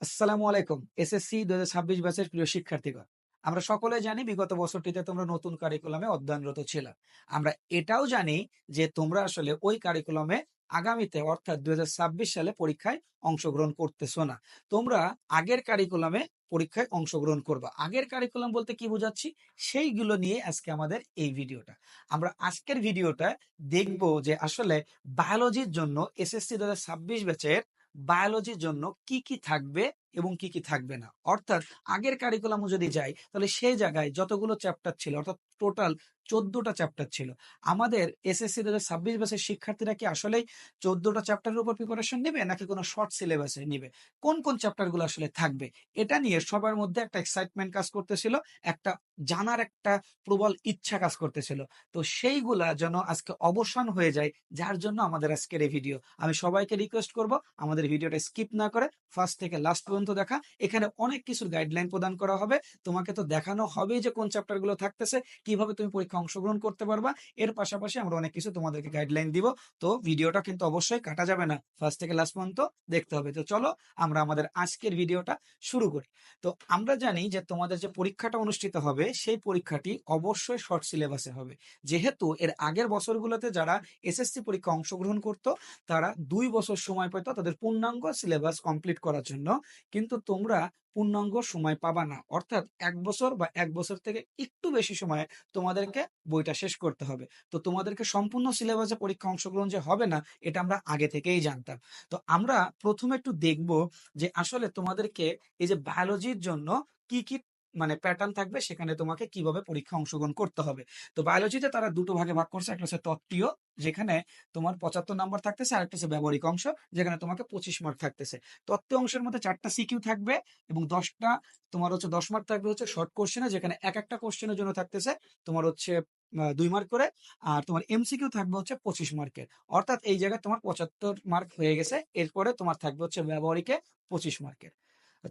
আসসালামু আলাইকুম। এসএসসি ২০২৬ ব্যাচের প্রিয় শিক্ষার্থীগণ। আমরা সকলে জানি বিগত বছরটিতে তোমরা নতুন কারিকুলামে অধ্যয়নরত ছিলা। আমরা এটাও জানি যে তোমরা আসলে ওই কারিকুলামে আগামীতে অর্থাৎ ২০২৬ সালে পরীক্ষায় অংশগ্রহণ করতেছো না। তোমরা আগের কারিকুলামে পরীক্ষায় অংশগ্রহণ করবা। আগের কারিকুলাম বলতে কি বোঝাচ্ছি? সেইগুলো নিয়ে আজকে আমাদের এই ভিডিওটা। আমরা আজকের ভিডিওটায় দেখব যে আসলে বায়োলজির জন্য এসএসসি ২০২৬ ব্যাচের বায়োলজির জন্য কি, কি থাকবে এবং কি, কি থাকবে না। অর্থাৎ আগের কারিকুলামে যদি যাই, তাহলে সেই জায়গায় যতগুলো চ্যাপ্টার ছিল অর্থাৎ টোটাল ১৪ টা চ্যাপ্টার ছিল। আমাদের এসএসসি ২০২৬ ব্যাচের শিক্ষার্থীরা কি আসলেই ১৪ টা চ্যাপ্টারের উপর প্রিপারেশন নিবে নাকি কোনো শর্ট সিলেবাসে নিবে? কোন, কোন চ্যাপ্টার গুলো আসলে থাকবে? এটা নিয়ে সবার মধ্যে একটা এক্সাইটমেন্ট কাজ করতেছিল, একটা জানার একটা প্রবল ইচ্ছা কাজ করতেছিল। তো সেইগুলা যেন আজকে অবসান হয়ে যায়, যার জন্য আমাদের আজকের এই ভিডিও। আমি সবাইকে রিকোয়েস্ট করব আমাদের ভিডিওটা স্কিপ না করে ফার্স্ট থেকে লাস্ট পর্যন্ত দেখা। এখানে অনেক কিছুর গাইডলাইন প্রদান করা হবে। তোমাকে তো দেখানো হবেই যে কোন চ্যাপ্টার গুলো থাকতেছে, কিভাবে তুমি পরীক্ষায় অংশগ্রহণ করতে পারবা। এর পাশাপাশি আমরা অনেক কিছু তোমাদেরকে গাইডলাইন দিব। তো ভিডিওটা কিন্তু অবশ্যই কাটা যাবে না। ফার্স্ট থেকে লাস্ট পর্যন্ত দেখতে হবে। তো চলো আমরা আমাদের আজকের ভিডিওটা শুরু করি। তো আমরা জানি যে তোমাদের যে পরীক্ষাটা অনুষ্ঠিত হবে সেই পরীক্ষাটি অবশ্যই শর্ট সিলেবাসে হবে। যেহেতু এর আগের বছরগুলোতে যারা এসএসসি পরীক্ষায় অংশগ্রহণ করত তারা ২ বছর সময় পেত তাদের পূর্ণাঙ্গ সিলেবাস কমপ্লিট করার জন্য। কিন্তু তোমরা পূর্ণাঙ্গ সময় পাবা না। অর্থাৎ ১ বছর বা ১ বছর থেকে একটু বেশি সময়ে তোমাদেরকে বইটা শেষ করতে হবে। তো তোমাদেরকে সম্পূর্ণ সিলেবাসে পরীক্ষায় অংশগ্রহণ যে হবে না, এটা আমরা আগে থেকেই জানতাম। তো আমরা ১ম এ একটু দেখব যে আসলে তোমাদেরকে এই যে বায়োলজির জন্য কি, কি মানে প্যাটার্ন থাকবে, সেখানে তোমাকে কিভাবে পরীক্ষায় অংশগ্রহণ করতে হবে। তো বায়োলজিতে তারা ২ টো ভাগে ভাগ করছে। একটা হচ্ছে তত্ত্বীয়, যেখানে তোমার ৭৫ নাম্বার থাকতেছে, আরেকটা হচ্ছে ব্যবহারিক অংশ, যেখানে তোমাকে ২৫ মার্ক থাকতেছে। তত্ত্বীয় অংশের মধ্যে ৪ টা সিকিউ থাকবে এবং ১০ টা তোমার হচ্ছে ১০ মার্ক থাকবে হচ্ছে শর্ট কোয়েশ্চেনে, যেখানে একটা কোয়েশ্চেনের জন্য থাকতেছে তোমার হচ্ছে ২ মার্ক করে। আর তোমার এমসিকিউ থাকবে হচ্ছে ২৫ মার্কের। অর্থাৎ এই জায়গায় তোমার ৭৫ মার্ক হয়ে গেছে। এরপরে তোমার থাকবে হচ্ছে ব্যবহারিকে ২৫ মার্কের।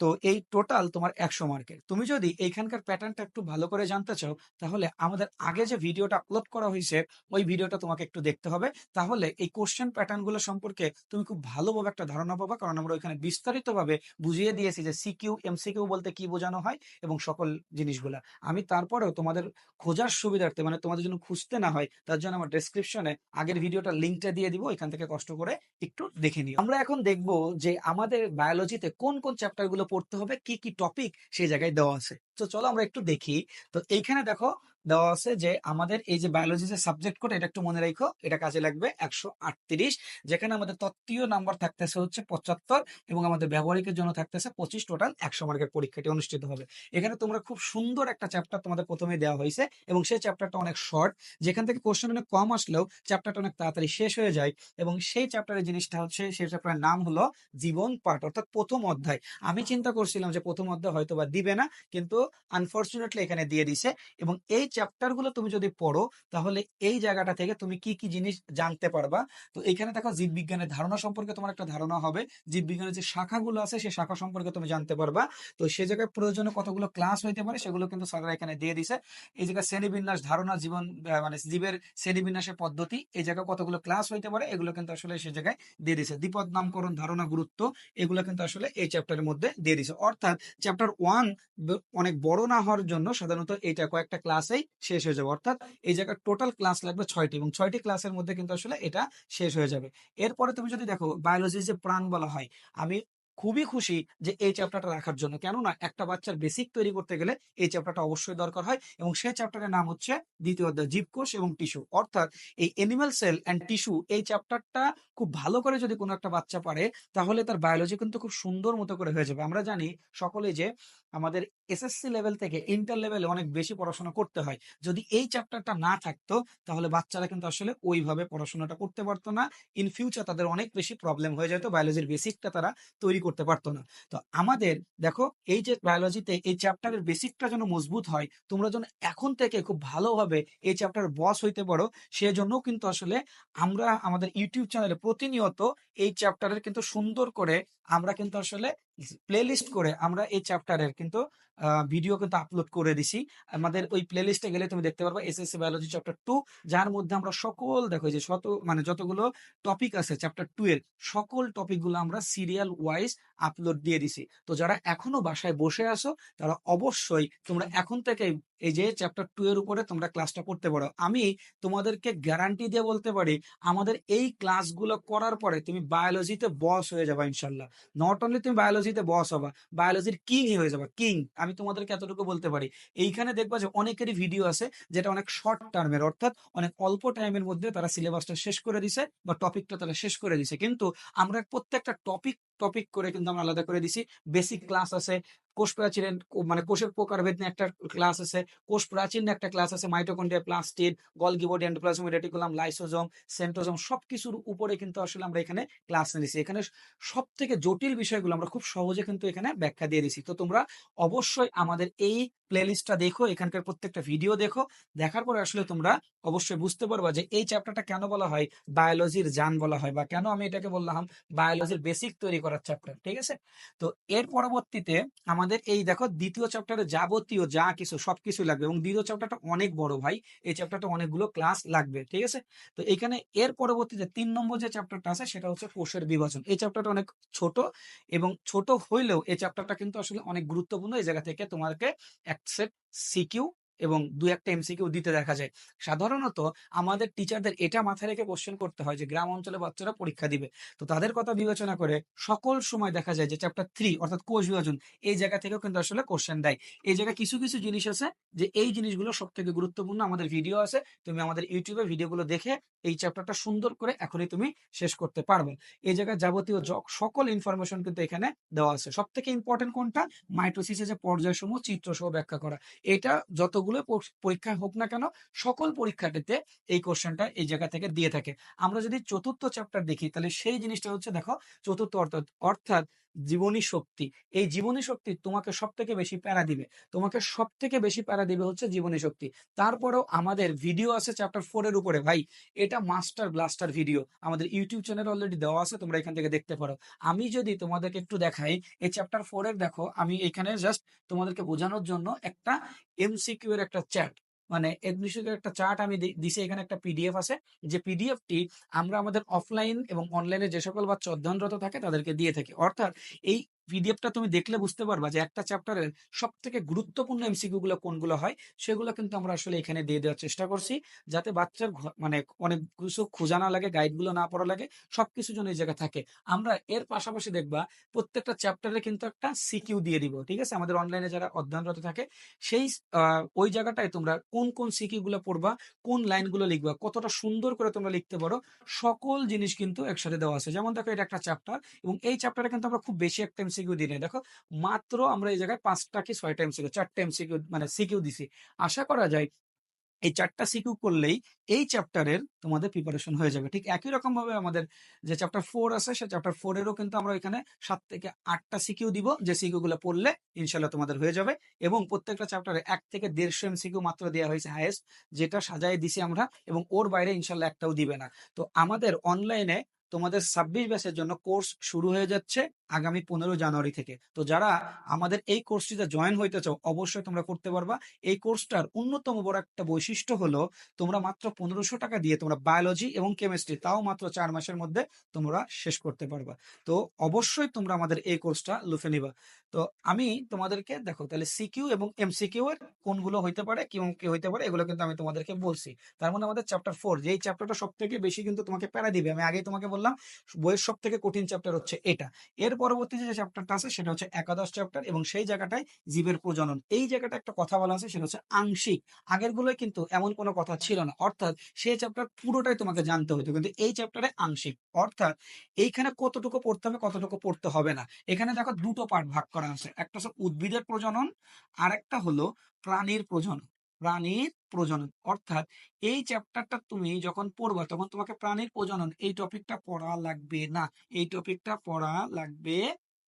তো এই টোটাল তোমার ১০০ মার্কের। তুমি যদি এইখানকার প্যাটার্নটা একটু ভালো করে জানতে চাও, তাহলে আমাদের আগে যে ভিডিওটা আপলোড করা হইছে, ওই ভিডিওটা তোমাকে একটু দেখতে হবে। তাহলে এই কোয়েশ্চেন প্যাটার্ন গুলো সম্পর্কে তুমি খুব ভালোভাবে একটা ধারণা পাবা। কারণ আমরা ওইখানে বিস্তারিতভাবে বুঝিয়ে দিয়েছি যে সিকিউ, এমসিকিউ বলতে কি বোঝানো হয় এবং সকল জিনিসগুলা। আমি তারপরেও তোমাদের খোঁজার সুবিধার্থে, মানে তোমাদের জন্য খুঁজতে না হয়, তার জন্য আমার ডেসক্রিপশনে আগের ভিডিওটার লিঙ্কটা দিয়ে দিব। এখান থেকে কষ্ট করে একটু দেখে নিও। আমরা এখন দেখব যে আমাদের বায়োলজিতে কোন, কোন চ্যাপ্টার গুলো পড়তে হবে, কি, কি টপিক সেই জায়গায় দেওয়া আছে। তো চলো আমরা একটু দেখি। তো এইখানে দেখো দেওয়া আছে যে আমাদের এই যে বায়োলজি যে সাবজেক্ট কোড, এটা একটু মনে রাখো, এটা কাজে লাগবে ১৩৮। যেখানে আমাদের তত্ত্বীয় নাম্বার থাকতেছে হচ্ছে ৭৫ এবং আমাদের ব্যবহারিকের জন্য থাকতেছে ২৫। টোটাল ১০০ মার্কের পরীক্ষাটি অনুষ্ঠিত হবে। এখানে তোমরা খুব সুন্দর একটা চ্যাপ্টার তোমাদের প্রথমেই দেওয়া হয়েছে এবং সেই চ্যাপ্টারটা অনেক শর্ট, যেখান থেকে কোশ্চেন অনেক কম আসলেও চ্যাপ্টারটা অনেক তাড়াতাড়ি শেষ হয়ে যায়। এবং সেই চ্যাপ্টারের জিনিসটা হচ্ছে, সেই চ্যাপ্টারের নাম হলো জীবন পাঠ, অর্থাৎ প্রথম অধ্যায়। আমি চিন্তা করছিলাম যে প্রথম অধ্যায় হয়তো বা দিবে না, কিন্তু আনফরচুনেটলি এখানে দিয়ে দিছে। এবং এই চ্যাপ্টার গুলো তুমি যদি পড়ো, তাহলে এই জায়গাটা থেকে তুমি কি কি জিনিস জানতে পারবা। তো এখানে দেখো জীববিজ্ঞানের ধারণা সম্পর্কে তোমার একটা ধারণা হবে। জীববিজ্ঞানের যে শাখাগুলো আছে সেই শাখা সম্পর্কে তুমি জানতে পারবা। তো সে জায়গায় প্রয়োজনে কতগুলো ক্লাস হইতে পারে সেগুলো কিন্তু স্যাররা এখানে দিয়ে দিছে। এই জায়গায় শ্রেণীবিন্যাস ধারণা, জীবন মানে জীবের শ্রেণীবিন্যাসের পদ্ধতি, এই জায়গায় কতগুলো ক্লাস হইতে পারে এগুলো কিন্তু আসলে সে জায়গায় দিয়ে দিছে। দ্বিপদ নামকরণ, ধারণা, গুরুত্ব, এগুলো কিন্তু আসলে এই চ্যাপ্টারের মধ্যে দিয়ে দিছে। অর্থাৎ চ্যাপ্টার 1 অনেক বড় না হওয়ার জন্য সাধারণত এইটা কয়েকটা ক্লাসেই শেষ হয়ে যাবে। অর্থাৎ এই জায়গায় টোটাল ক্লাস লাগবে ৬টি এবং ৬টি ক্লাসের মধ্যে কিন্তু আসলে এটা শেষ হয়ে যাবে। এরপরে তুমি যদি দেখো বায়োলজির যে প্রাণ বলা হয়, আমি খুবই খুশি যে এই চ্যাপ্টারটা রাখার জন্য। কেননা একটা বাচ্চার বেসিক তৈরি করতে গেলে এই চ্যাপ্টারটা অবশ্যই দরকার হয় এবং সেই চ্যাপ্টারের নাম হচ্ছে দ্বিতীয় অধ্যায় জীবকোষ এবং টিস্যু। অর্থাৎ এই এনিম্যাল সেল অ্যান্ড টিস্যু এই চ্যাপ্টারটা খুব ভালো করে যদি কোনো একটা বাচ্চা পারে, তাহলে তার বায়োলজি কিন্তু খুব সুন্দর মতো করে হয়ে যাবে। আমরা জানি সকলেই যে আমাদের এসএসসি লেভেল থেকে ইন্টার লেভেলে অনেক বেশি পড়াশোনা করতে হয়। যদি এই চ্যাপ্টারটা না থাকতো, তাহলে বাচ্চারা কিন্তু আসলে ওইভাবে পড়াশোনাটা করতে পারতো না। ইন ফিউচার তাদের অনেক বেশি প্রবলেম হয়ে যেত, বায়োলজির বেসিকটা তারা তৈরি করতে পারতো না। তো আমাদের দেখো এই যে বায়োলজিতে এই চ্যাপ্টারের বেসিকটা যেন মজবুত হয়, তোমরা যেন এখন থেকে খুব ভালোভাবে এই চ্যাপ্টার বস হইতে পারো, সেজন্য কিন্তু আসলে আমরা আমাদের ইউটিউব চ্যানেলে প্রতিনিয়ত এই চ্যাপ্টারের কিন্তু সুন্দর করে আমরা কিন্তু আসলে প্লেলিস্ট করে আমরা এই চ্যাপ্টারের কিন্তু ভিডিও কিন্তু আপলোড করে দিছি। আমাদের ওই প্লেলিস্টে গেলে তুমি দেখতে পারবা এসএসসি বায়োলজি চ্যাপ্টার 2, যার মধ্যে আমরা সকল দেখো এই যে মানে যতগুলো টপিক আছে চ্যাপ্টার 2 এর সকল টপিকগুলো আমরা সিরিয়াল ওয়াইজ আপলোড দিয়ে দিছি। তো যারা এখনো বাসায় বসে আছো তারা অবশ্যই তোমরা এখন থেকে এই যে চ্যাপ্টার 2 এর উপরে তোমরা ক্লাসটা করতে পারো। আমি তোমাদেরকে গ্যারান্টি দিয়ে বলতে পারি আমাদের এই ক্লাসগুলো করার পরে তুমি বায়োলজিতে বস হয়ে যাবে ইনশাল্লাহ। নট অনলি তুমি বায়োলজিতে বস হবা, বায়োলজির কিং হয়ে যাবা, কিং। আমি তোমাদেরকে এতটুকু বলতে পারি। এইখানে দেখবা যে অনেকেরই ভিডিও আছে যেটা অনেক শর্ট টার্মের, অর্থাৎ অনেক অল্প টাইমের মধ্যে তারা সিলেবাসটা শেষ করে দিছে বা টপিকটা তারা শেষ করে দিছে, কিন্তু আমরা প্রত্যেকটা টপিক টপিক করে কিন্তু আমরা আলাদা করে দিছি। বেসিক ক্লাস আছে, কোষ প্রাচীরের মানে কোষের প্রকারভেদ নিয়ে একটা ক্লাস আছে, কোষ প্রাচীর নিয়ে একটা ক্লাস আছে, mitochondria, plastid, Golgi body, endoplasm, reticulum, lysosome, centrosome, সবকিছুর উপরে কিন্তু আসলে আমরা এখানে ক্লাস নিয়েছি। এখানে সব থেকে জটিল বিষয়গুলো আমরা খুব সহজে কিন্তু এখানে ব্যাখ্যা দিয়ে দিছি। তো তোমরা অবশ্যই আমাদের এই প্লেলিস্টটা দেখো, এখানকার প্রত্যেকটা ভিডিও দেখো, দেখার পরে আসলে তোমরা অবশ্যই বুঝতে পারবা যে এই চ্যাপ্টারটা কেন বলা হয় বায়োলজির জান বলা হয়, বা কেন আমি এটাকে বললাম বায়োলজির বেসিক তৈরি করার চ্যাপ্টার। ঠিক আছে? তো এর পরবর্তীতে আমাদের এই দেখো দ্বিতীয় চ্যাপ্টারে যাবতীয় যা কিছু সবকিছু লাগবে, এবং দ্বিতীয় চ্যাপ্টারটা অনেক বড় ভাই, এই চ্যাপ্টারটা অনেকগুলো ক্লাস লাগবে। ঠিক আছে? তো এখানে এর পরবর্তীতে 3 নম্বর যে চ্যাপ্টারটা আছে সেটা হচ্ছে কোষের বিভাজন। এই চ্যাপ্টারটা অনেক ছোট, এবং ছোট হইলেও এই চ্যাপ্টারটা কিন্তু আসলে অনেক গুরুত্বপূর্ণ। এই জায়গা থেকে তোমাকে এক সেট সিকিউ এবং দু একটা এমসিকিউ দিতে দেখা যায়। সাধারণত আমাদের টিচারদের এটা মাথায় রেখে কোশ্চেন করতে হয় যে গ্রাম অঞ্চলে বাচ্চারা পরীক্ষা দিবে, তো তাদের কথা বিবেচনা করে সকল সময় দেখা যায় যে চ্যাপ্টার 3 অর্থাৎ কোষ বিভাজন, এই জায়গা থেকেও কিন্তু আসলে কোশ্চেন দেয়। এই জায়গায় কিছু কিছু জিনিস আছে যে এই জিনিসগুলো সব থেকে গুরুত্বপূর্ণ। আমাদের ভিডিও আছে, তুমি আমাদের ইউটিউবে ভিডিওগুলো দেখে এই চ্যাপ্টারটা সুন্দর করে এখনই তুমি শেষ করতে পারবে। এই জায়গায় যাবতীয় সকল ইনফরমেশন কিন্তু এখানে দেওয়া আছে। সব থেকে ইম্পর্টেন্ট কোনটা? মাইটোসিসের যে পর্যায়সমূহ চিত্রসহ ব্যাখ্যা করা। এটা যতগুলো পরীক্ষা হোক না কেন, সকল পরীক্ষাটিতে এই কোশ্চেনটা এই জায়গা থেকে দিয়ে থাকে। আমরা যদি চতুর্থ চ্যাপ্টার দেখি তাহলে সেই জিনিসটা হচ্ছে দেখো চতুর্থ অর্থাৎ জীবনী শক্তি। এই জীবনী শক্তি তোমাকে সব থেকে বেশি প্যারা দিবে, তোমাকে সব থেকে বেশি প্যারা দিবে হচ্ছে জীবনী শক্তি। তারপরেও আমাদের ভিডিও আছে চ্যাপ্টার 4 এর উপরে ভাই, এটা মাস্টার ব্লাস্টার ভিডিও আমাদের ইউটিউব চ্যানেল অলরেডি দেওয়া আছে, তোমরা এখান থেকে দেখতে পারো। আমি যদি তোমাদেরকে একটু দেখাই এই চ্যাপ্টার 4 এর, দেখো আমি এখানে জাস্ট তোমাদেরকে বোঝানোর জন্য একটা এমসিকিউ এর একটা চ্যাট, মানে এমসিকিউ এর একটা চার্ট আমি দিছি। এখানে একটা পিডিএফ আছে, যে পিডিএফটি আমরা আমাদের অফলাইন এবং অনলাইনে যে সকল বাচ্চা অধ্যয়নরত থাকে তাদেরকে দিয়ে থাকি। অর্থাৎ এই পিডিএফটা তুমি দেখলে বুঝতে পারবা যে একটা চ্যাপ্টারের সব থেকে গুরুত্বপূর্ণ এমসিকিউ গুলো কোনগুলো হয়, সেগুলো কিন্তু আমরা আসলে এখানে দিয়ে দেওয়ার চেষ্টা করছি, যাতে বাচ্চার মানে অনেক কিছু খোঁজা না লাগে, গাইডগুলো না পড়া লাগে, সবকিছু যেন এই জায়গায় থাকে। আমরা এর পাশাপাশি দেখবা প্রত্যেকটা চ্যাপ্টারে কিন্তু একটা সিকিউ দিয়ে দিব। ঠিক আছে? আমাদের অনলাইনে যারা অধ্যয়নরত থাকে সেই ওই জায়গাটায় তোমরা কোন কোন সিকিউ গুলো পড়বা, কোন লাইনগুলো লিখবা, কতটা সুন্দর করে তোমরা লিখতে পারো, সকল জিনিস কিন্তু একসাথে দেওয়া আছে। যেমন দেখো এটা একটা চ্যাপ্টার, এবং এই চ্যাপ্টারে কিন্তু আমরা খুব বেশি একটা এমসিকিউ দিই নাই। দেখো মাত্র আমরা এই জায়গায় 5টা কি 6টা এমসিকিউ, 4টা এমসিকিউ মানে সিকিউ দিছি। আশা করা যায় এই 4টা সিকিউ করলেই এই চ্যাপ্টারের তোমাদের প্রিপারেশন হয়ে যাবে। ঠিক একই রকম ভাবে আমাদের যে চ্যাপ্টার 4 আছে সে চ্যাপ্টার 4 এরও কিন্তু আমরা এখানে 7 থেকে 8টা সিকিউ দিব, যে সিকিউ গুলো পড়লে ইনশাল্লাহ তোমাদের হয়ে যাবে। এবং প্রত্যেকটা চ্যাপ্টারে 1 থেকে 150 এমসিকিউ মাত্র দেওয়া হয়েছে হাইয়েস্ট, যেটা সাজায় দিছি আমরা, এবং ওর বাইরে ইনশাল্লাহ একটাও দিবে না। তো আমাদের অনলাইনে তোমাদের 26 ব্যাচের জন্য কোর্স শুরু হয়ে যাচ্ছে আগামী 15 জানুয়ারি থেকে। তো যারা আমাদের এই কোর্সটিতে জয়েন হইতে চাও অবশ্যই তোমরা করতে পারবা। এই কোর্সটার অন্যতম বড় একটা বৈশিষ্ট্য হলো তোমরা মাত্র 1500 টাকা দিয়ে তোমরা বায়োলজি এবং কেমিস্ট্রি তাও মাত্র 4 মাসের মধ্যে তোমরা শেষ করতে পারবা। তো অবশ্যই তোমরা আমাদের এই কোর্সটা লুফে নিবা। তো আমি তোমাদেরকে দেখো তাহলে সিকিউ এবং এমসিকিউ এর কোনগুলো হইতে পারে কি কি হইতে পারে এগুলো কিন্তু আমি তোমাদেরকে বলছি। তার মানে আমাদের চ্যাপ্টার 4, যেই চ্যাপ্টারটা সব থেকে বেশি কিন্তু তোমাকে প্যারা দিবে, আমি আগেই তোমাকে বললাম বইয়ের সব থেকে কঠিন চ্যাপ্টার হচ্ছে এটা। এর পরবর্তী যে চ্যাপ্টারটা আছে সেটা হচ্ছে একাদশ চ্যাপ্টার, এবং সেই জায়গাটায় জীবের প্রজনন। এই জায়গাটা একটা কথা বলা আছে সেটা হচ্ছে আংশিক। আগের গুলোয় কিন্তু এমন কোনো কথা ছিল না, অর্থাৎ সেই চ্যাপ্টার পুরোটাই তোমাকে জানতে হতো, কিন্তু এই চ্যাপ্টারে আংশিক, অর্থাৎ এইখানে কতটুকু পড়তে হবে কতটুকু পড়তে হবে না। এখানে দেখো দুটো পার্ট ভাগ করা আছে, একটা হচ্ছে উদ্ভিদের প্রজনন, আর একটা হলো প্রাণীর প্রজনন। প্রাণীর প্রজনন অর্থাৎ এই চ্যাপ্টারটা তুমি যখন পড়বা তখন তোমাকে প্রাণীর প্রজনন এই টপিকটা পড়া লাগবে না, এই টপিকটা পড়া লাগবে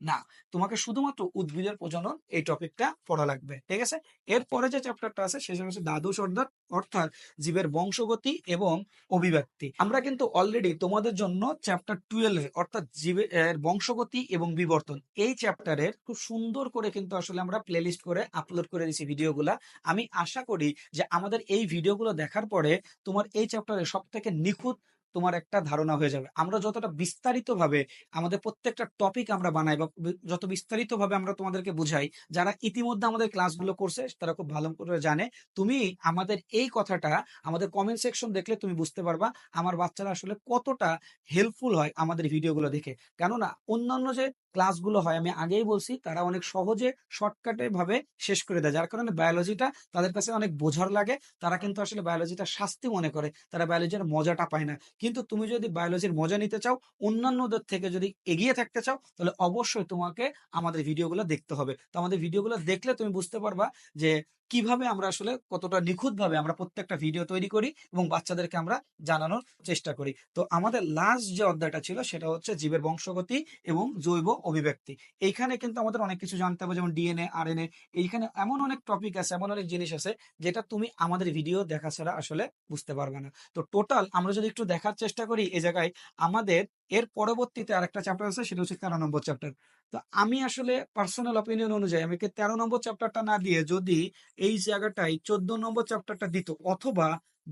না, তোমাকে শুধুমাত্র উদ্ভিদের প্রজনন এই টপিকটা পড়া লাগবে। ঠিক আছে? এরপরে যে চ্যাপ্টারটা আছে সেটা হচ্ছে দ্বাদশ অধ্যায়, অর্থাৎ জীবের বংশগতি এবং অভিব্যক্তি। আমরা কিন্তু অলরেডি তোমাদের জন্য চ্যাপ্টার 12 অর্থাৎ জীবের বংশগতি এবং বিবর্তন এই চ্যাপ্টারের খুব সুন্দর করে কিন্তু আসলে আমরা প্লেলিস্ট করে আপলোড করে দিয়েছি ভিডিওগুলা। আমি আশা করি যে আমাদের এই ভিডিওগুলো দেখার পরে তোমার এই চ্যাপ্টারের সবথেকে নিখুঁত তোমার একটা ধারণা হয়ে যাবে। আমরা যতটা বিস্তারিতভাবে আমাদের প্রত্যেকটা টপিক আমরা বানাই বা যত বিস্তারিতভাবে আমরা তোমাদেরকে বুঝাই, যারা ইতিমধ্যে আমাদের ক্লাসগুলো করছে তারা খুব ভালো করে জানে। তুমি আমাদের এই কথাটা আমাদের কমেন্ট সেকশন দেখলে তুমি বুঝতে পারবা আমার বাচ্চারা আসলে কতটা হেল্পফুল হয় আমাদের ভিডিওগুলো দেখে। কেননা অন্যান্য যে ক্লাসগুলো হয় আমি আগেই বলছি তারা অনেক সহজে শর্টকাটে ভাবে শেষ করে দেয়, যার কারণে বায়োলজিটা তাদের কাছে অনেক বোঝার লাগে। তারা কিন্তু আসলে বায়োলজিটা শাস্তি মনে করে, তারা বায়োলজির মজাটা পায় না। কিন্তু তুমি যদি বায়োলজির মজা নিতে চাও, অন্যান্যদের থেকে যদি এগিয়ে থাকতে চাও, তাহলে অবশ্যই তোমাকে আমাদের ভিডিওগুলো দেখতে হবে। তো আমাদের ভিডিওগুলো দেখলে তুমি বুঝতে পারবা যে কিভাবে আমরা আসলে কতটা নিখুঁতভাবে আমরা প্রত্যেকটা ভিডিও তৈরি করি এবং বাচ্চাদেরকে আমরা জানানোর চেষ্টা করি। তো আমাদের লাস্ট যে অধ্যায়টা ছিল সেটা হচ্ছে জীবের বংশগতি এবং জৈব অভিব্যক্তি। এইখানে কিন্তু আমাদের অনেক কিছু জানতে হবে, যেমন ডিএনএ, আরএনএ। এইখানে এমন অনেক টপিক আছে, এমন অনেক জিনিস আছে যেটা তুমি আমাদের ভিডিও দেখা ছাড়া আসলে বুঝতে পারবে না। তো টোটাল আমরা যদি একটু দেখার চেষ্টা করি এই জায়গায় আমাদের এর পরবর্তীতে আরেকটা চ্যাপ্টার আছে সেটা হচ্ছে 13 নম্বর চ্যাপ্টার। তো আমি আসলে পার্সোনাল অপিনিয়ন অনুযায়ী আমি 13 নম্বর চ্যাপ্টারটা না দিয়ে যদি এই জায়গাটায় 14 নম্বর চ্যাপ্টারটা দিত অথবা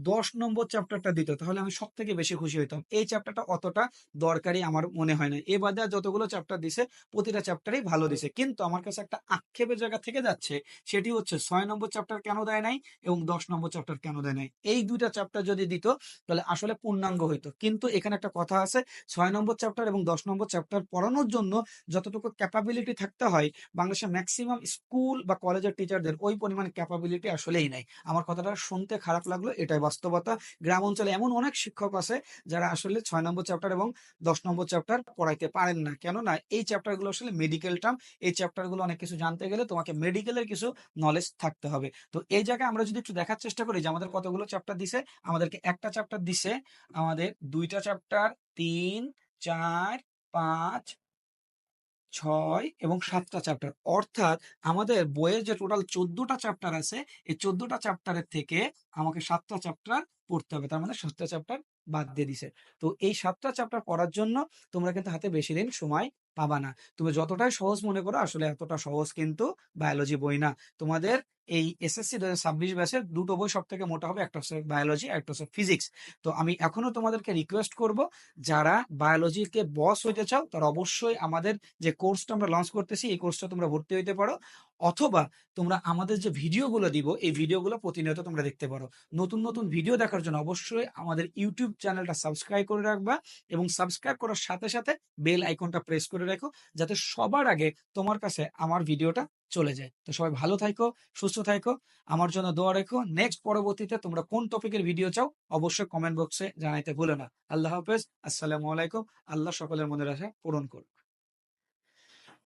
10 নম্বর চ্যাপ্টারটা দিত তাহলে আমি সব থেকে বেশি খুশি হইতাম। এই চ্যাপ্টারটা অতটা দরকারি আমার মনে হয় না। এ বাদে আর যতগুলো চ্যাপ্টার দিছে প্রতিটা চ্যাপ্টারই ভালো দিছে, কিন্তু আমার কাছে একটা আক্ষেপের জায়গা থেকে যাচ্ছে। সেটি হচ্ছে 6 নম্বর চ্যাপ্টার কেন দেয় নাই এবং 10 নম্বর চ্যাপ্টার কেন দেয় নাই। এই দুইটা চ্যাপ্টার যদি দিত তাহলে আসলে পূর্ণাঙ্গ হইতো। কিন্তু এখানে একটা কথা আছে, 6 নম্বর চ্যাপ্টার এবং 10 নম্বর চ্যাপ্টার পড়ানোর জন্য যতটুকু ক্যাপাবিলিটি থাকতে হয় বাংলাদেশের ম্যাক্সিমাম স্কুল বা কলেজের টিচারদের ওই পরিমাণ ক্যাপাবিলিটি আসলেই নাই। আমার কথাটা শুনতে খারাপ লাগলো, এটাই বাস্তবতা। গ্রাম অঞ্চলে এমন অনেক শিক্ষক আছে যারা আসলে 6 নম্বর চ্যাপ্টার এবং 10 নম্বর চ্যাপ্টার পড়াইতে পারেন না। কেননা এই চ্যাপ্টারগুলো আসলে মেডিকেল টার্ম। এই চ্যাপ্টারগুলো অনেক কিছু জানতে গেলে তোমাকে মেডিকেলের কিছু নলেজ থাকতে হবে। তো এই জায়গায় আমরা যদি একটু দেখার চেষ্টা করি যে আমাদের কতগুলো চ্যাপ্টার দিছে, আমাদেরকে একটা চ্যাপ্টার দিছে, আমাদের দুইটা চ্যাপ্টার, 3, 4, 5, 6 এবং 7টা চ্যাপ্টার। অর্থাৎ আমাদের বইয়ের যে টোটাল 14টা চ্যাপ্টার আছে, এই 14টা চ্যাপ্টারের থেকে আমাকে 7টা চ্যাপ্টার পড়তে হবে। তার মানে 7টা চ্যাপ্টার বাদ দিয়ে দিছে। তো এই 7টা চ্যাপ্টার পড়ার জন্য তোমরা কিন্তু হাতে বেশি দিন সময় পাবা না। তুমি যতটাই সহজ মনে করো আসলে এতটা সহজ কিন্তু বায়োলজি বই না। তোমাদের এই এসএসসি 2026 ব্যাচের দুটো বই সবথেকে মোটা হবে। একটা হচ্ছে বায়োলজি আর একটা হচ্ছে ফিজিক্স। তো আমি এখনো তোমাদেরকে রিকোয়েস্ট করব, যারা বায়োলজিকে বস হইতে চাও তারা অবশ্যই আমাদের যে কোর্সটা আমরা লঞ্চ করতেছি এই কোর্সটা তোমরা ভর্তি হইতে পারো, অথবা তোমরা আমাদের যে ভিডিওগুলো দিব এই ভিডিওগুলো প্রতিনিয়ত তোমরা দেখতে পারো। নতুন নতুন ভিডিও দেখার জন্য অবশ্যই আমাদের ইউটিউব চ্যানেলটা সাবস্ক্রাইব করে রাখবা এবং সাবস্ক্রাইব করার সাথে সাথে বেল আইকনটা প্রেস করে রাখো, যাতে সবার আগে তোমার কাছে আমার ভিডিওটা চলে যায়। তো সবাই ভালো থাকো, সুস্থ থাকো, আমার জন্য দোয়া রেখো। নেক্সট পরবর্তীতে তোমরা কোন টপিকের ভিডিও চাও অবশ্যই কমেন্ট বক্সে জানাইতে ভুলো না। আল্লাহ হাফেজ, আসসালামু আলাইকুম। আল্লাহ সকলের মনের আশা পূরণ করুন।